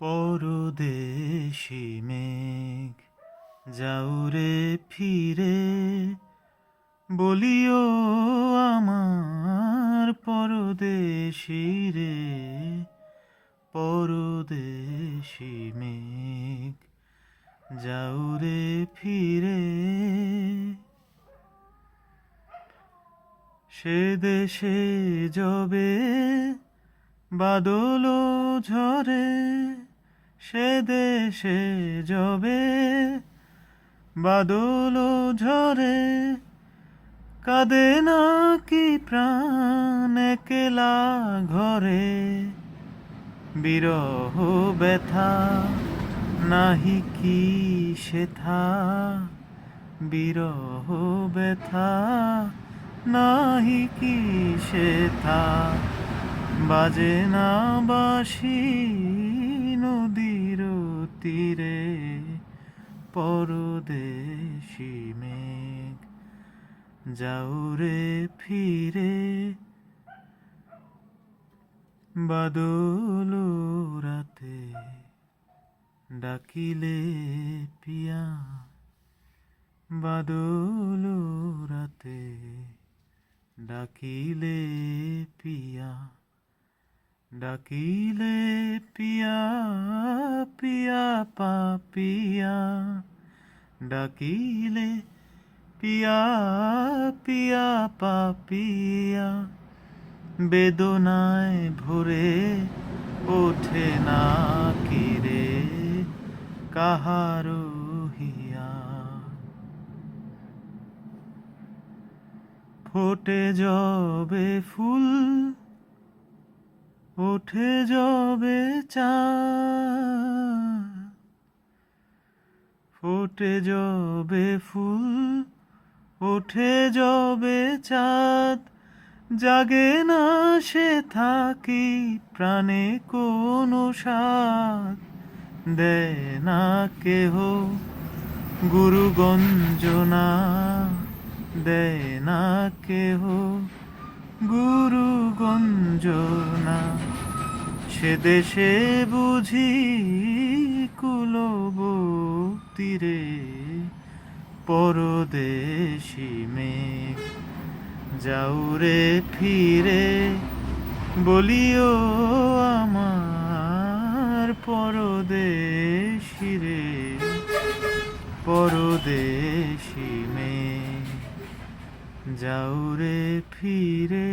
পরদেশি মেঘ যাউরে ফিরে, বলিও আমার পরদেশি রে। পরদেশি মেঘ যাউরে ফিরে, সে দেশে যবে বাদল ঝরে, সে দেশে যবে বাদল ঝরে, কাঁদে নাকি প্রাণ একলা ঘরে। বিরহ ব্যথা নাহি কি সেথা, বিরহ ব্যথা নাহি কি সেথা, বাজে না বাঁশি নদীর তীরে। পরদেশি মেঘ যাউরে ফিরে, বাদল রাতে ডাকিলে পিয়া, বাদল রাতে ডাকিলে পিয়া, ডাকিলে পিয়া পিয়া পাপিয়া, ডাকিলে পিয়া পিয়া পাপিয়া। বেদনায় ভরে ওঠে না কিরে কাহারো হিয়া। ফোটে যবে ফুল ওঠে যবে চাঁদ, ফোটে যবে ফুল ওঠে যবে চাঁদ, জাগে না সে থাকি প্রাণে কোনো স্বাদ। দেয় না কেহ গুরু গঞ্জনা, দেয় না কেহ গুরু গঞ্জনা। সে দেশে বুঝি কুলবতী রে। পরদেশি মেঘ যাউরে ফিরে, বলিও আমার পরদেশি রে। পরদেশি মেঘ যাউরে ফিরে।